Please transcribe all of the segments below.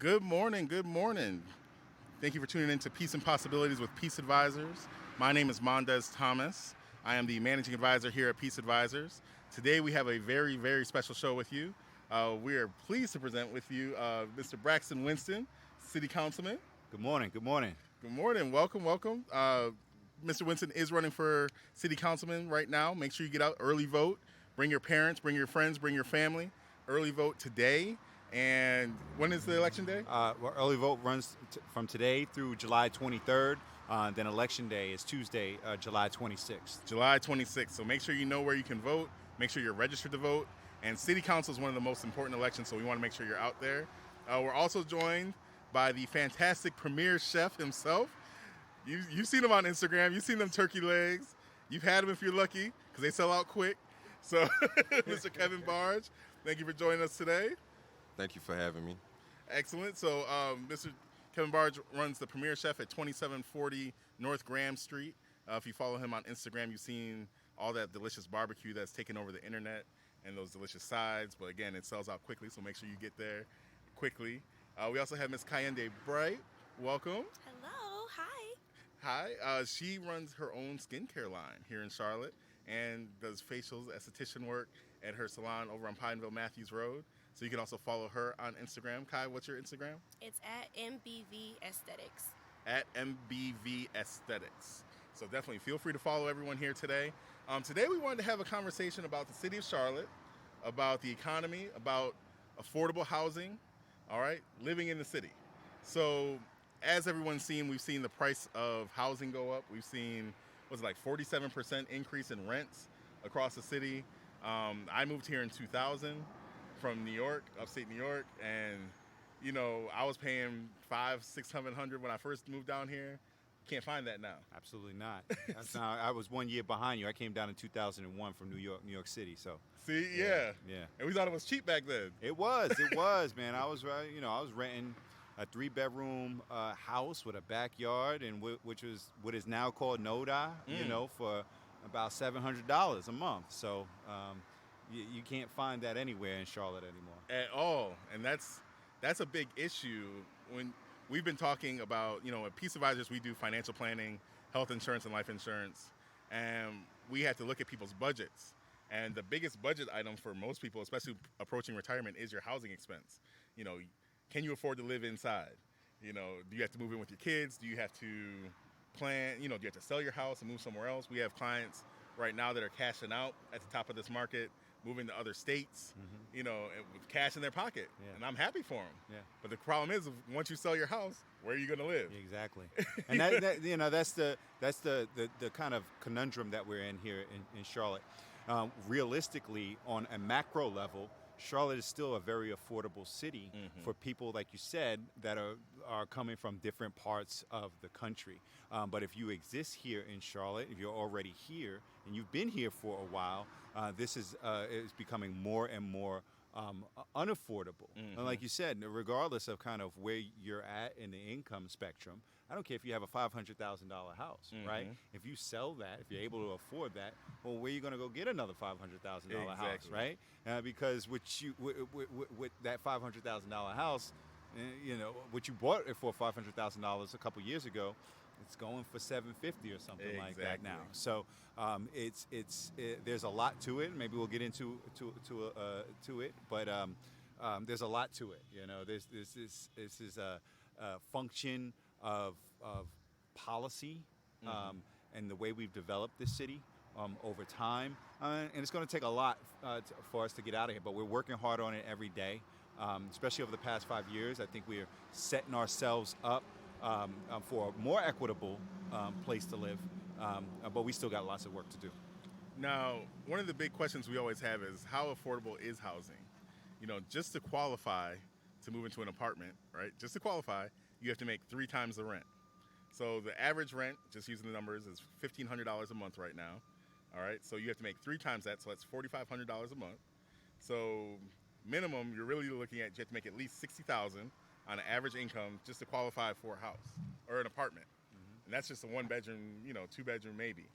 Good morning. Good morning. Thank you for tuning in to Peace and Possibilities with Peace Advisors. My name is Mondez Thomas. I am the managing advisor here at Peace Advisors. Today we have a very, very special show with you. We are pleased to present with you Mr. Braxton Winston, City Councilman. Good morning. Good morning. Good morning. Welcome, welcome. Mr. Winston is running for City Councilman right now. Make sure you get out, early vote. Bring your parents, bring your friends, bring your family. Early vote today. And when is the election day? Early vote runs from today through July 23rd. Then election day is Tuesday, July 26th. July 26th. So make sure you know where you can vote. Make sure you're registered to vote. And City Council is one of the most important elections, so we want to make sure you're out there. We're also joined by the fantastic premier chef himself. You've seen him on Instagram. You've seen them turkey legs. You've had them if you're lucky, because they sell out quick. So, Mr. Kevin Barge, thank you for joining us today. Thank you for having me. Excellent. So, Mr. Kevin Barge runs the Premier Chef at 2740 North Graham Street. If you follow him on Instagram, you've seen all that delicious barbecue that's taken over the internet and those delicious sides. But again, it sells out quickly, so make sure you get there quickly. We also have Ms. Kayende Bright. Welcome. Hello. Hi. Hi. She runs her own skincare line here in Charlotte and does facials, esthetician work at her salon over on Pineville Matthews Road. So you can also follow her on Instagram. Kai, what's your Instagram? It's at MBV Aesthetics. At MBV Aesthetics. So definitely feel free to follow everyone here today. Today we wanted to have a conversation about the city of Charlotte, about the economy, about affordable housing, all right, living in the city. So as everyone's seen, we've seen the price of housing go up. We've seen, 47% increase in rents across the city. I moved here in 2000 from New York, upstate New York, and I was paying $500-600 when I first moved down here. Can't find that now. Absolutely not. I was 1 year behind you. I came down in 2001 from New York City. So see, yeah, and we thought it was cheap back then. It was, man. I was renting a 3-bedroom house with a backyard, and which was what is now called Noda, for about $700 a month. So you can't find that anywhere in Charlotte anymore. At all, and that's a big issue. When we've been talking about, at Peace Advisors, we do financial planning, health insurance, and life insurance, and we have to look at people's budgets. And the biggest budget item for most people, especially approaching retirement, is your housing expense. Can you afford to live inside? Do you have to move in with your kids? Do you have to plan? Do you have to sell your house and move somewhere else? We have clients right now that are cashing out at the top of this market, moving to other states, with cash in their pocket. Yeah. And I'm happy for them. Yeah. But the problem is, once you sell your house, where are you going to live? Exactly. And that's the kind of conundrum that we're in here in Charlotte. Realistically, on a macro level, Charlotte is still a very affordable city for people, like you said, that are coming from different parts of the country. But if you exist here in Charlotte, if you're already here and you've been here for a while, this is becoming more and more unaffordable. And like you said, regardless of kind of where you're at in the income spectrum, I don't care if you have a $500,000 house, right? If you sell that, if you're able to afford that, well, where are you going to go get another $500,000 house, right? Because with that $500,000 house, what you bought it for $500,000 a couple years ago, it's going for $750 or something like that now. So there's a lot to it. Maybe we'll get into it, but there's a lot to it. This is a function of policy and the way we've developed this city over time, and it's going to take a lot for us to get out of here. But we're working hard on it every day, especially over the past 5 years. I think we're setting ourselves up for a more equitable place to live, but we still got lots of work to do. Now, one of the big questions we always have is, how affordable is housing? Just to qualify to move into an apartment, right? Just to qualify, you have to make 3 times the rent. So the average rent, just using the numbers, is $1,500 a month right now. All right, so you have to make 3 times that, so that's $4,500 a month. So minimum, you're really looking at, you have to make at least $60,000 on an average income just to qualify for a house or an apartment. And that's just a 1-bedroom, 2-bedroom maybe.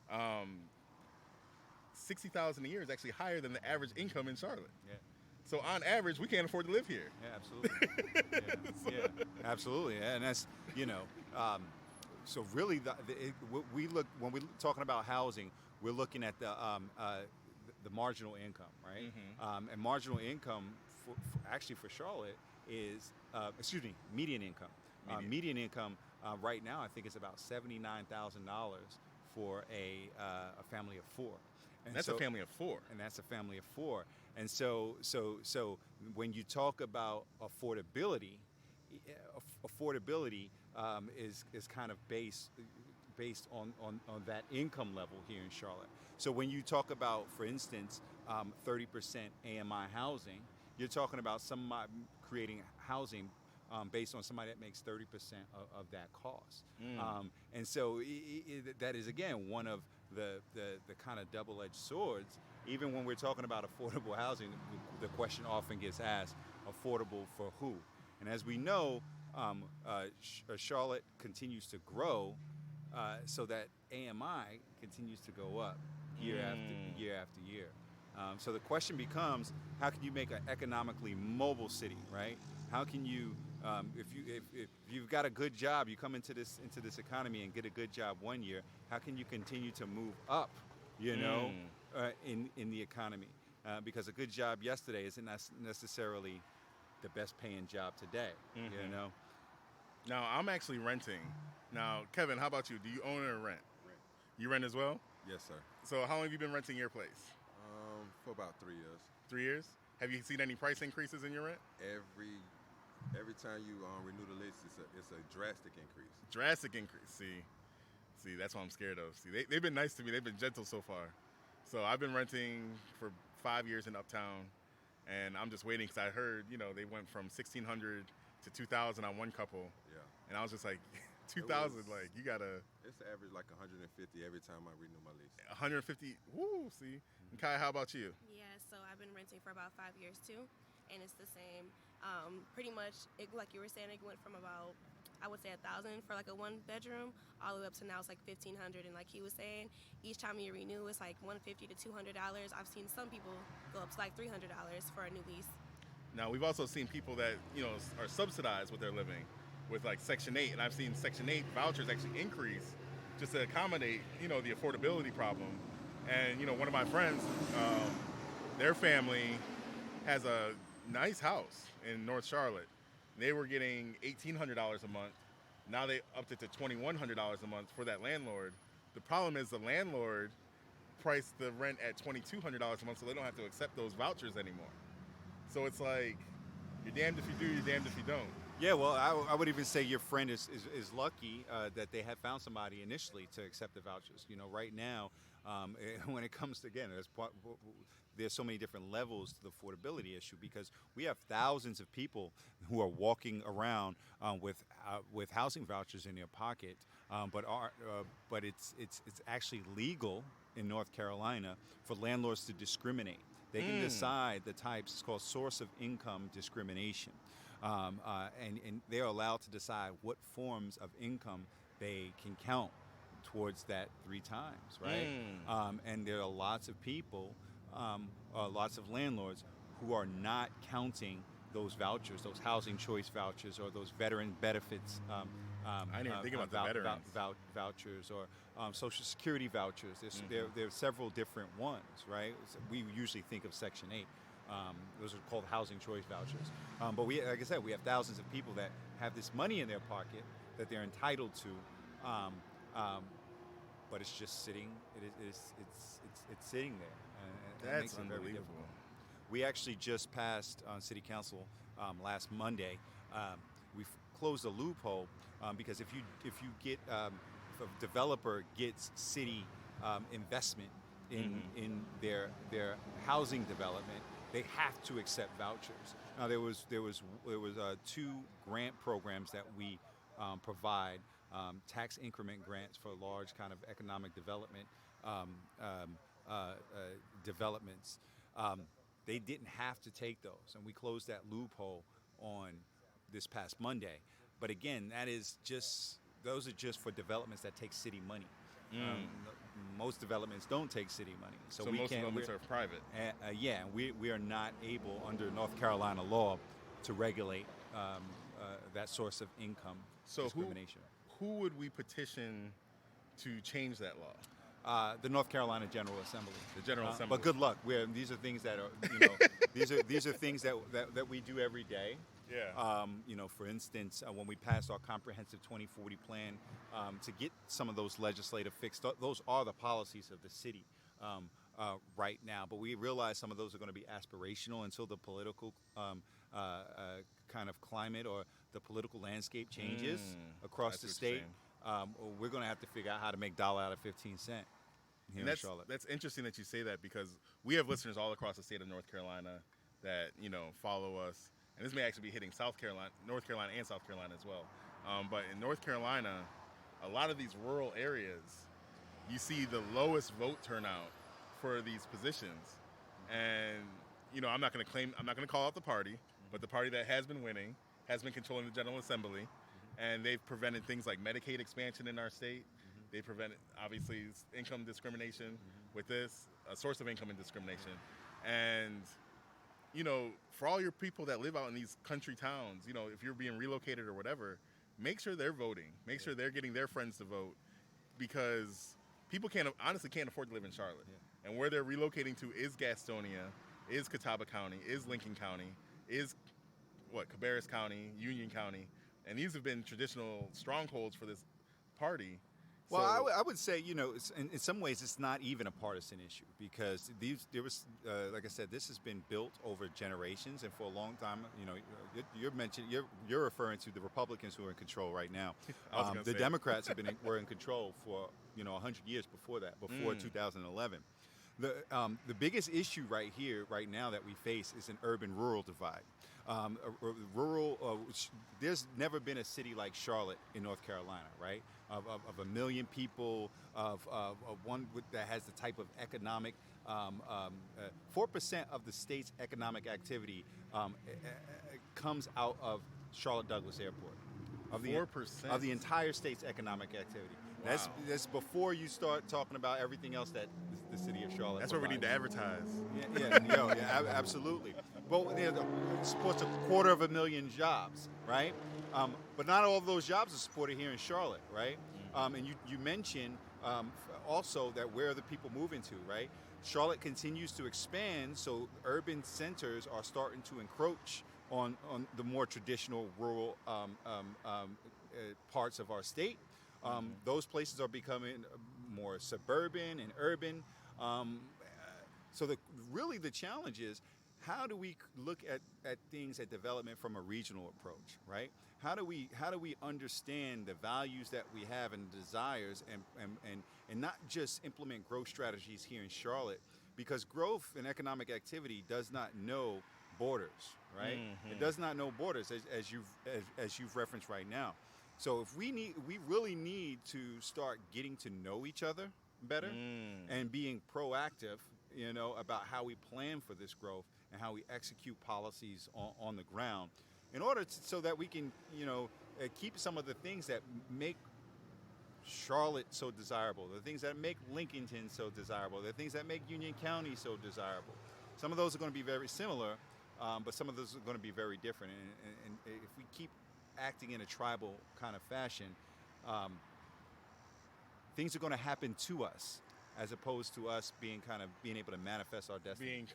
$60,000 a year is actually higher than the average income in Charlotte. Yeah. So on average, we can't afford to live here. Yeah, absolutely. Absolutely, and that's you know, so really we look when we're talking about housing, we're looking at the marginal income, right? And marginal income actually for Charlotte is median income. Median income right now I think is about $79,000 for a family of four. And that's a family of four. And that's a family of four. And so when you talk about affordability is kind of based on that income level here in Charlotte. So when you talk about, for instance, 30% AMI housing, you're talking about somebody creating housing based on somebody that makes 30% of that cost. And so that is, again, one of the kind of double-edged swords. Even when we're talking about affordable housing, the question often gets asked, affordable for who? And as we know, Charlotte continues to grow so that AMI continues to go up year after year. So the question becomes, how can you make an economically mobile city, right? How can you, if you've got a good job, you come into this economy and get a good job one year, how can you continue to move up, in the economy? Because a good job yesterday isn't necessarily the best paying job today, Now, I'm actually renting. Now, Kevin, how about you? Do you own or rent? Rent. You rent as well? Yes, sir. So how long have you been renting your place? For about 3 years. 3 years? Have you seen any price increases in your rent? Every time you renew the lease, it's a drastic increase. Drastic increase. See, that's what I'm scared of. See, they've been nice to me. They've been gentle so far. So I've been renting for 5 years in Uptown, and I'm just waiting because I heard, they went from $1,600 to $2,000 on one couple. Yeah. And I was just like, 2,000, like you gotta. It's average like 150 every time I renew my lease. 150. Woo. See. And Kai, how about you? Yeah, so I've been renting for about 5 years too, and it's the same. Pretty much, like you were saying, it went from about, I would say, $1,000 for like a one bedroom, all the way up to now it's like $1,500. And like he was saying, each time you renew, it's like $150 to $200. I've seen some people go up to like $300 for a new lease. Now we've also seen people that are subsidized with their living, with like Section 8, and I've seen Section 8 vouchers actually increase just to accommodate the affordability problem. And one of my friends, their family has a nice house in North Charlotte. They were getting $1,800 a month. Now they upped it to $2,100 a month for that landlord. The problem is the landlord priced the rent at $2,200 a month, so they don't have to accept those vouchers anymore. So it's like, you're damned if you do, you're damned if you don't. Yeah, well, I would even say your friend is lucky that they had found somebody initially to accept the vouchers. Right now, when it comes to, again, there's so many different levels to the affordability issue, because we have thousands of people who are walking around with housing vouchers in their pocket, but it's actually legal in North Carolina for landlords to discriminate. They can decide the types. It's called source of income discrimination. And they're allowed to decide what forms of income they can count towards that 3 times, right? And there are lots of people, lots of landlords who are not counting those vouchers, those housing choice vouchers, or those veteran benefits. I didn't even think about the veterans. Vouchers or Social Security vouchers. There are several different ones, right? We usually think of Section 8. Those are called housing choice vouchers. But like I said, we have thousands of people that have this money in their pocket that they're entitled to, but it's just sitting. It's sitting there. That's unbelievable. We actually just passed on City Council last Monday. We've closed a loophole because if a developer gets city investment in their housing development, they have to accept vouchers. Now there was 2 grant programs that we provide, tax increment grants for large kind of economic development developments. They didn't have to take those, and we closed that loophole on this past Monday. But again, those are just for developments that take city money. Most developments don't take city money, so most developments are private. We are not able under North Carolina law to regulate that source of income So discrimination. who would we petition to change that law? The North Carolina General Assembly. The General Assembly. But good luck. These are things that are, these are things that we do every day. Yeah. For instance, when we passed our comprehensive 2040 plan to get some of those legislative fixed, those are the policies of the city right now. But we realize some of those are going to be aspirational until the political kind of climate or the political landscape changes across the state. We're going to have to figure out how to make dollar out of 15 cents here in Charlotte. That's interesting that you say that, because we have listeners all across the state of North Carolina that follow us, and this may actually be hitting North Carolina and South Carolina as well. But in North Carolina, a lot of these rural areas, you see the lowest vote turnout for these positions, and I'm not going to call out the party, but the party that has been winning has been controlling the General Assembly. And they've prevented things like Medicaid expansion in our state. They prevented, obviously, income discrimination with this, a source of income and discrimination. And, for all your people that live out in these country towns, if you're being relocated or whatever, make sure they're voting. Make sure they're getting their friends to vote, because people honestly can't afford to live in Charlotte. Yeah. And where they're relocating to is Gastonia, is Catawba County, is Lincoln County, is Cabarrus County, Union County. And these have been traditional strongholds for this party. Well, I would say, in some ways, it's not even a partisan issue, because like I said, this has been built over generations, and for a long time, you're referring to the Republicans who are in control right now. The Democrats were in control for 100 years before that, before 2011. The biggest issue right now that we face is an urban-rural divide. There's never been a city like Charlotte in North Carolina, right? Of 1 million people, of one that has the type of economic, 4% of the state's economic activity comes out of Charlotte Douglas Airport. 4% of the entire state's economic activity. Wow. That's before you start talking about everything else that the city of Charlotte. That's where we need to advertise. Yeah, absolutely. Well, it supports 250,000 jobs, right? But not all of those jobs are supported here in Charlotte, right? And you mentioned also that where are the people moving to, right? Charlotte continues to expand, so urban centers are starting to encroach on the more traditional rural parts of our state. Those places are becoming more suburban and urban. So really the challenge is, how do we look at things, at development from a regional approach, right? How do we understand the values that we have and desires, and not just implement growth strategies here in Charlotte, because growth and economic activity does not know borders, right? It does not know borders, as you've referenced right now. So we really need to start getting to know each other better and being proactive, about how we plan for this growth and how we execute policies on the ground, in order so that we can, keep some of the things that make Charlotte so desirable, the things that make Lincolnton so desirable, the things that make Union County so desirable. Some of those are going to be very similar, but some of those are going to be very different. And if we keep acting in a tribal kind of fashion, things are going to happen to us, as opposed to us being able to manifest our destiny. Being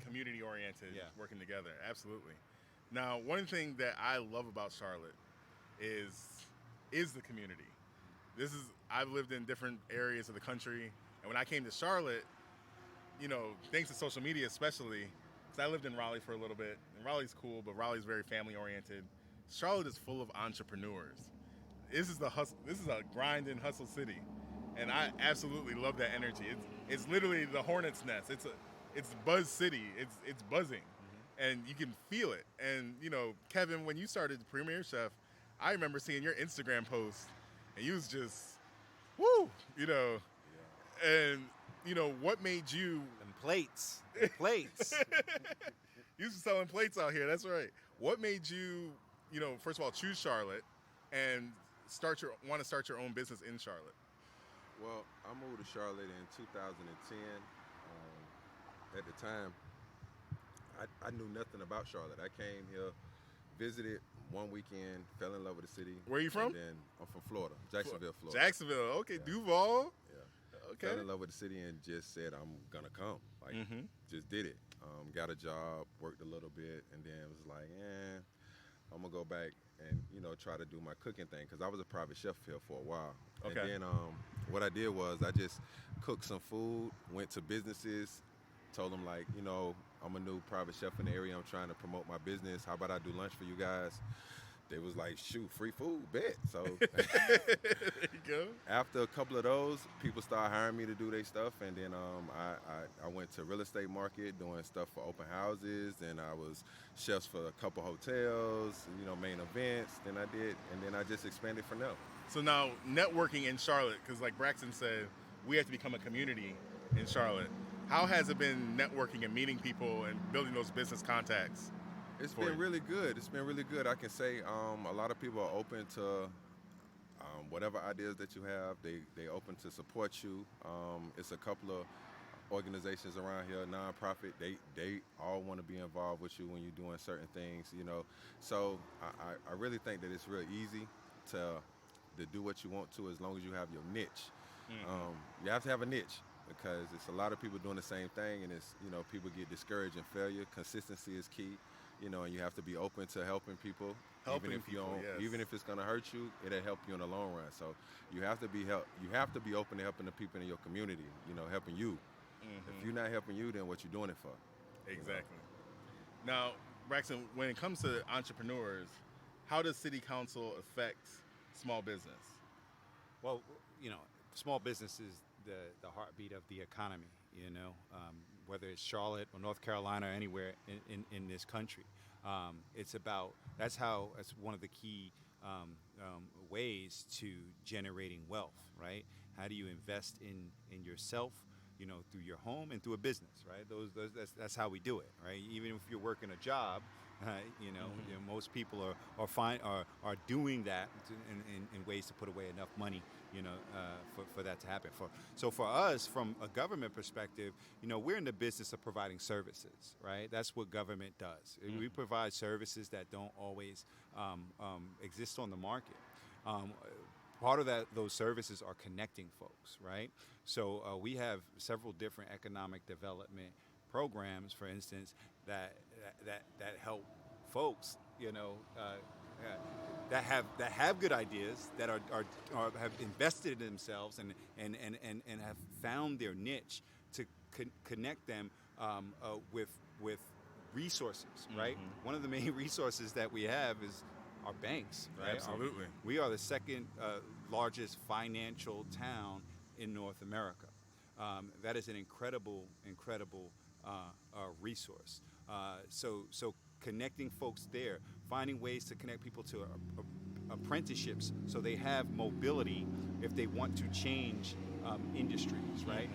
community oriented, working together, absolutely. Now, one thing that I love about Charlotte is the community. I've lived in different areas of the country, and when I came to Charlotte, thanks to social media especially, because I lived in Raleigh for a little bit, and Raleigh's cool, but Raleigh's very family oriented. Charlotte is full of entrepreneurs. This is a grind and hustle city, and I absolutely love that energy. It's literally the hornet's nest. It's buzz city. It's buzzing, and you can feel it. And Kevin, when you started Premier Chef, I remember seeing your Instagram post, and you was just woo, and what made you plates. You was selling plates out here. That's right. What made you, first of all, choose Charlotte and want to start your own business in Charlotte? Well, I moved to Charlotte in 2010. At the time, I knew nothing about Charlotte. I came here, visited one weekend, fell in love with the city. Where are you from? And then I'm from Florida, Jacksonville, Florida. Jacksonville. Okay, Yeah. Duval. Yeah. Okay. Fell in love with the city and just said, I'm going to come. Like, just did it. Got a job, worked a little bit, and then was like, I'm going to go back and, try to do my cooking thing, because I was a private chef here for a while. Okay. And then what I did was I just cooked some food, went to businesses, told them, like, I'm a new private chef in the area. I'm trying to promote my business. How about I do lunch for you guys? They was like, shoot, free food, bet. So There you go. after a couple of those, people started hiring me to do their stuff. And then I went to real estate market doing stuff for open houses. And I was chefs for a couple hotels, main events. Then I just expanded from there. So now networking in Charlotte, because like Braxton said, we have to become a community in Charlotte. How has it been networking and meeting people and building those business contacts? It's been really good. It's been really good. I can say a lot of people are open to whatever ideas that you have. They open to support you. It's a couple of organizations around here, nonprofit. They all want to be involved with you when you're doing certain things. So I really think that it's real easy to do what you want to, as long as you have your niche. You have to have a niche, because it's a lot of people doing the same thing, and it's people get discouraged in failure. Consistency is key. And you have to be open to helping people. Helping even if people, yes. Even if it's going to hurt you, it'll help you in the long run. So you have to be open to helping the people in your community. Helping you. If you're not helping you, then what you doing it for? Exactly. Now, Braxton, when it comes to entrepreneurs, how does City Council affect small business? Well, small business is the heartbeat of the economy, whether it's Charlotte or North Carolina or anywhere in this country. That's one of the key ways to generating wealth, right? How do you invest in yourself, through your home and through a business, right? That's how we do it, right? Even if you're working a job, most people are doing that in ways to put away enough money, for that to happen. So for us, from a government perspective, we're in the business of providing services, right? That's what government does. We provide services that don't always exist on the market. Part of those services are connecting folks, right? So we have several different economic development programs, for instance, that help folks, that have good ideas, that are have invested in themselves and have found their niche to connect them with resources, right? One of the main resources that we have is our banks, right? Absolutely. We are the second largest financial town in North America. That is an incredible resource. So connecting folks there, finding ways to connect people to apprenticeships so they have mobility if they want to change industries, right?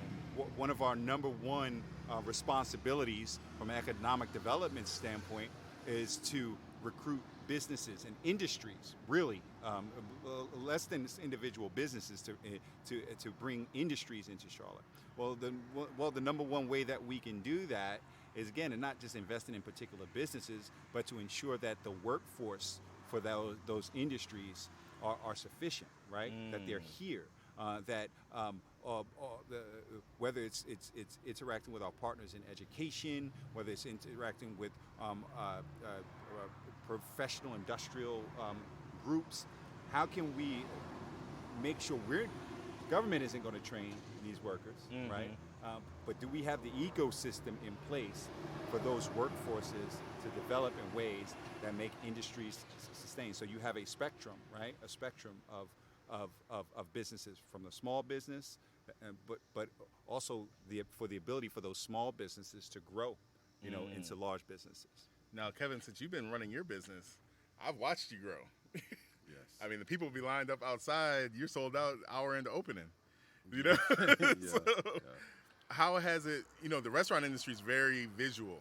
One of our number one responsibilities from an economic development standpoint is to recruit businesses and industries, really, less than individual businesses, to bring industries into Charlotte. Well, the number one way that we can do that is, again, and not just investing in particular businesses, but to ensure that the workforce for those industries are sufficient, right? That they're here. Whether it's interacting with our partners in education, whether it's interacting with professional industrial groups, how can we make sure government isn't going to train these workers, right? But do we have the ecosystem in place for those workforces to develop in ways that make industries sustain? So you have a spectrum, right? A spectrum of businesses, from the small business, but also for the ability for those small businesses to grow, into large businesses. Now, Kevin, since you've been running your business, I've watched you grow. Yes. I mean, the people will be lined up outside. You're sold out hour into opening. Yeah. So, how has it? The restaurant industry is very visual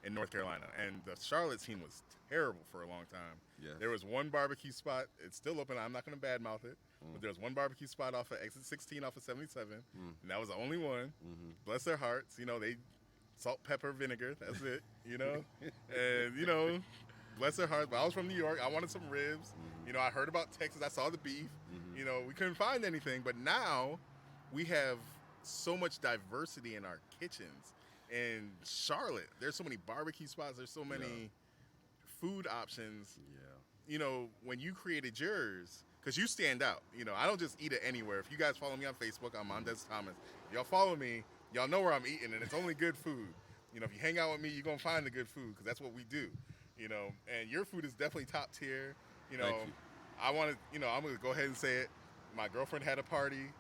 in North Carolina, and the Charlotte scene was terrible for a long time. Yes. There was one barbecue spot. It's still open. I'm not going to badmouth it, but there was one barbecue spot off of exit 16 off of 77, and that was the only one. Bless their hearts. They salt, pepper, vinegar. That's it. And bless their hearts, but I was from New York. I wanted some ribs. You know, I heard about Texas. I saw the beef. You know, we couldn't find anything, but now we have so much diversity in our kitchens. In Charlotte, there's so many barbecue spots. There's so many food options. Yeah. You know, when you created yours, because you stand out. You know, I don't just eat it anywhere. If you guys follow me on Facebook, I'm Mondes Thomas. Y'all follow me, y'all know where I'm eating, and it's only good food. You know, if you hang out with me, you're going to find the good food, because that's what we do. You know, and your food is definitely top tier. You know, Thank you. I want to, you know, I'm going to go ahead and say it. My girlfriend had a party.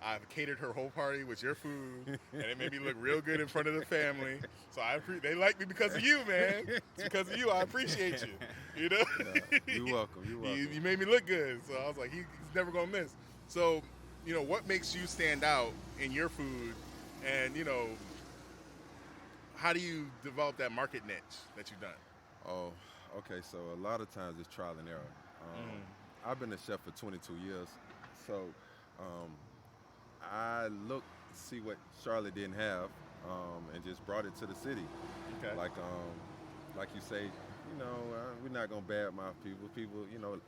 I've catered her whole party with your food, and it made me look real good in front of the family. So they like me because of you, man. It's because of you. I appreciate you. You know? You're welcome. You're welcome. You made me look good. So I was like, he's never going to miss. So, you know, what makes you stand out in your food? And, you know, how do you develop that market niche that you've done? Oh, okay. So a lot of times it's trial and error. I've been a chef for 22 years. So I looked to see what Charlotte didn't have and just brought it to the city. Okay. Like you say, you know, we're not going to badmouth people.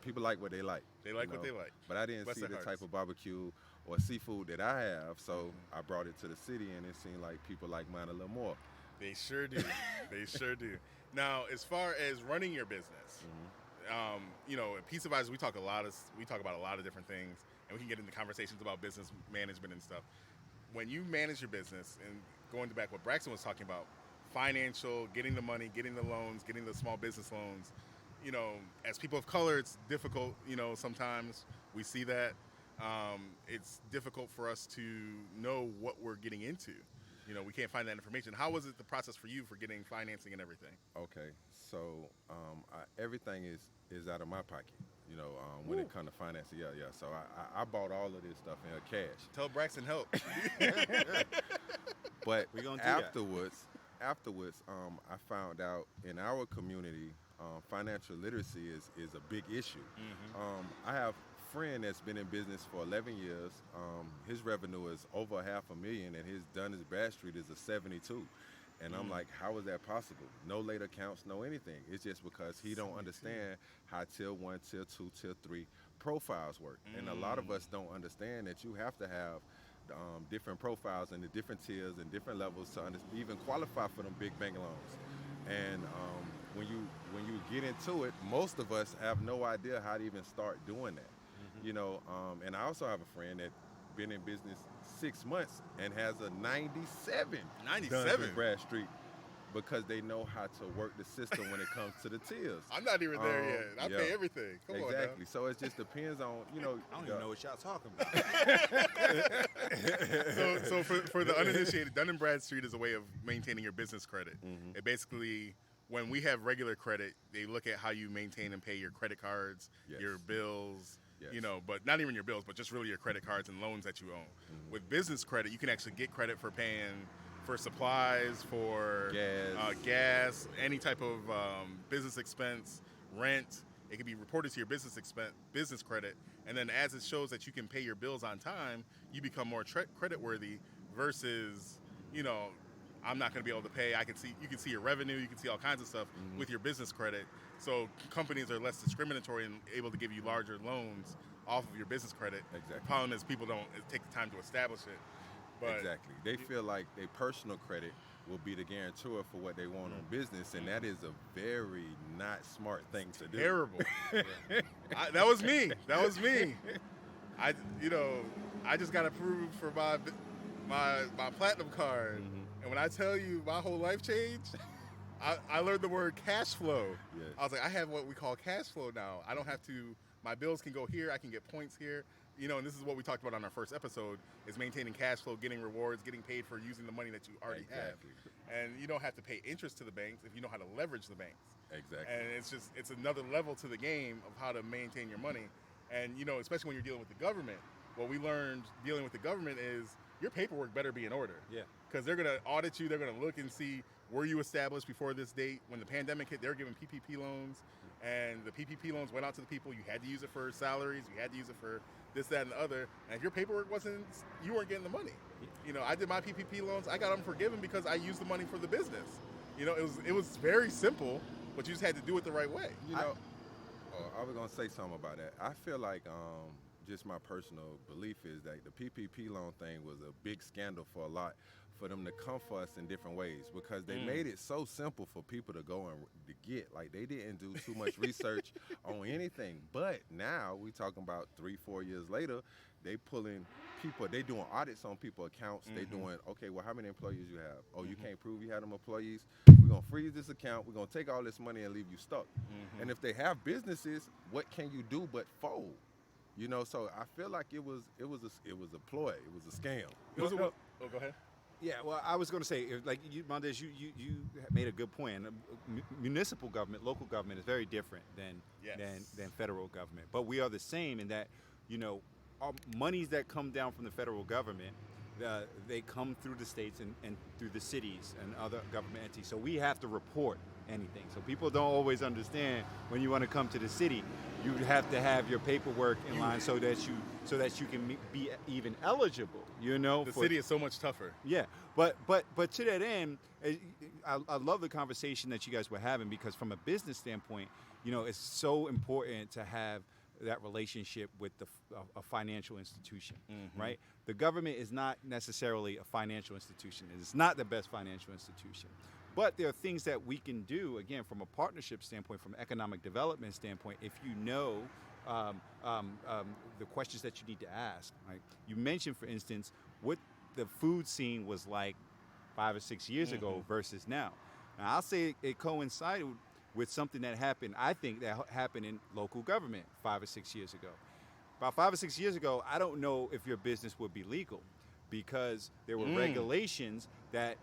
People like what they like. They like you what know? they like. But I didn't Bless see their the hearts. type of barbecue or seafood that I have, so I brought it to the city, and it seemed like people like mine a little more. They sure do. They sure do. Now, as far as running your business, you know, at Piece of Advisors, we talk about a lot of different things, and we can get into conversations about business management and stuff. When you manage your business, and going back what Braxton was talking about, financial, getting the money, getting the loans, getting the small business loans, you know, as people of color, it's difficult. You know, sometimes we see that. It's difficult for us to know what we're getting into. You know, we can't find that information. How was it the process for you for getting financing and everything? Okay, so everything is out of my pocket. You know, when it comes to financing, yeah. So I bought all of this stuff in cash. Tell Braxton help. But We gonna do afterwards, I found out in our community, financial literacy is a big issue. I have a friend that's been in business for 11 years. His revenue is over $500,000, and his Dun & Bradstreet is a 72. And I'm like, how is that possible? No late accounts, no anything. It's just because he don't understand how Tier 1, Tier 2, Tier 3 profiles work. And a lot of us don't understand that you have to have different profiles and the different tiers and different levels to even qualify for them big bank loans. And when you get into it, most of us have no idea how to even start doing that. You know, and I also have a friend that been in business 6 months and has a 97 Dun & Bradstreet because they know how to work the system when it comes to the tiers. I'm not even there yet. I yeah. pay everything. Come on now. Exactly. So it just depends on, you know. I don't even know what y'all talking about. So for the uninitiated, Dun & Bradstreet is a way of maintaining your business credit. It basically, when we have regular credit, they look at how you maintain and pay your credit cards, Yes. your bills, Yes. you know, but not even your bills, but just really your credit cards and loans that you own. With business credit, you can actually get credit for paying for supplies, for gas, any type of business expense, rent. It can be reported to your business credit, and then as it shows that you can pay your bills on time, you become more credit worthy. Versus, you know, I'm not going to be able to pay. You can see your revenue, you can see all kinds of stuff with your business credit. So companies are less discriminatory and able to give you larger loans off of your business credit. Exactly. The problem is people don't take the time to establish it. But Exactly. They feel like their personal credit will be the guarantor for what they want on business, and that is a very not smart thing to do. terrible. That was me. I just got approved for my platinum card, and when I tell you my whole life changed, I learned the word cash flow. Yes. I was like, I have what we call cash flow now. I don't have to. My bills can go here. I can get points here. You know, and this is what we talked about on our first episode: is maintaining cash flow, getting rewards, getting paid for using the money that you already Exactly. have. And you don't have to pay interest to the banks if you know how to leverage the banks. Exactly. And it's another level to the game of how to maintain your money. And, you know, especially when you're dealing with the government, what we learned dealing with the government is your paperwork better be in order. Yeah. Because they're going to audit you. They're going to look and see, were you established before this date? When the pandemic hit, they were giving PPP loans. And the PPP loans went out to the people. You had to use it for salaries. You had to use it for this, that, and the other. And if your paperwork you weren't getting the money. You know, I did my PPP loans. I got them forgiven because I used the money for the business. You know, it was very simple, but you just had to do it the right way. You know, I was gonna say something about that. I feel like just my personal belief is that the PPP loan thing was a big scandal for them to come for us in different ways, because they made it so simple for people to go and to get. Like, they didn't do too much research on anything. But now we talking about 3-4 years later, they pulling people, they doing audits on people accounts. They doing, okay, well, how many employees you have? Oh, you can't prove you had them employees. We're gonna freeze this account. We're gonna take all this money and leave you stuck. And if they have businesses, what can you do but fold? You know, so I feel like it was a ploy. It was a scam. Go ahead. Yeah, well, I was going to say, like, Mondes, you made a good point. Municipal government, local government is very different than federal government. But we are the same in that, you know, our monies that come down from the federal government, they come through the states and through the cities and other government entities. So we have to report anything. So people don't always understand when you want to come to the city, you have to have your paperwork in line so that you can be even eligible. You know, the city is so much tougher. Yeah, but to that end, I love the conversation that you guys were having, because from a business standpoint, you know, it's so important to have that relationship with a financial institution, right? The government is not necessarily a financial institution. It's not the best financial institution. But there are things that we can do, again, from a partnership standpoint, from an economic development standpoint, if you know the questions that you need to ask. Right? You mentioned, for instance, what the food scene was like 5 or 6 years ago versus now. Now, I'll say it coincided with something that happened, I think, that happened in local government 5 or 6 years ago. About 5 or 6 years ago, I don't know if your business would be legal, because there were regulations that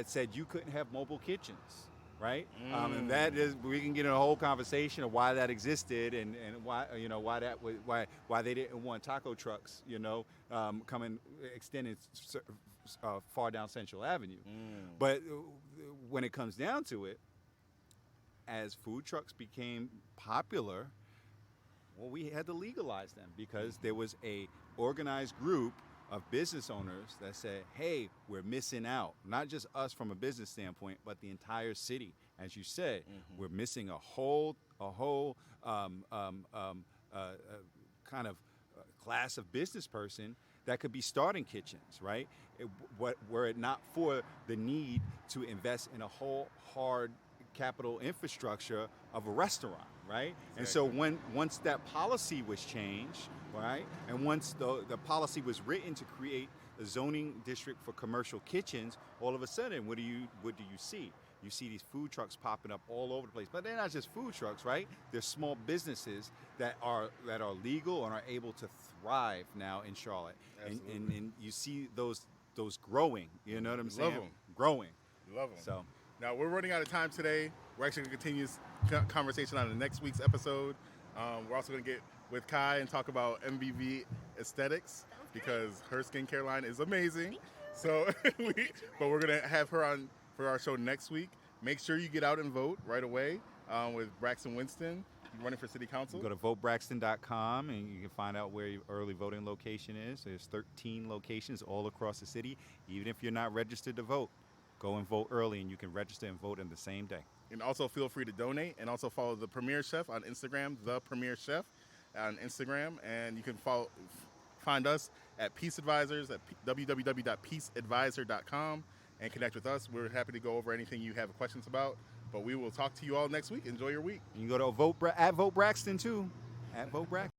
said you couldn't have mobile kitchens, right? And that is, we can get in a whole conversation of why that existed and why, you know, why that was, why they didn't want taco trucks, you know, coming extending far down Central Avenue. But when it comes down to it, as food trucks became popular, well, we had to legalize them, because there was a organized group of business owners that said, hey, we're missing out. Not just us from a business standpoint, but the entire city. As you said, we're missing a whole kind of class of business person that could be starting kitchens, right? Were it not for the need to invest in a whole hard capital infrastructure of a restaurant, right? Exactly. And so once that policy was changed, right, and once the policy was written to create a zoning district for commercial kitchens, all of a sudden, what do you see? You see these food trucks popping up all over the place. But they're not just food trucks, right? They're small businesses that are legal and are able to thrive now in Charlotte. And you see those growing. You know what I'm saying? Love them. Growing. Love them. So. Now, we're running out of time today. We're actually going to continue this conversation on the next week's episode. We're also going to get with Kai and talk about MBV aesthetics, because her skincare line is amazing. So, but we're going to have her on for our show next week. Make sure you get out and vote right away with Braxton Winston running for City Council. Go to votebraxton.com and you can find out where your early voting location is. There's 13 locations all across the city. Even if you're not registered to vote, go and vote early, and you can register and vote in the same day. And also feel free to donate, and also follow The Premier Chef on Instagram, The Premier Chef on Instagram. And you can find us at Peace Advisors at www.peaceadvisor.com and connect with us. We're happy to go over anything you have questions about. But we will talk to you all next week. Enjoy your week. You can go to Vote Braxton too. At Vote Braxton.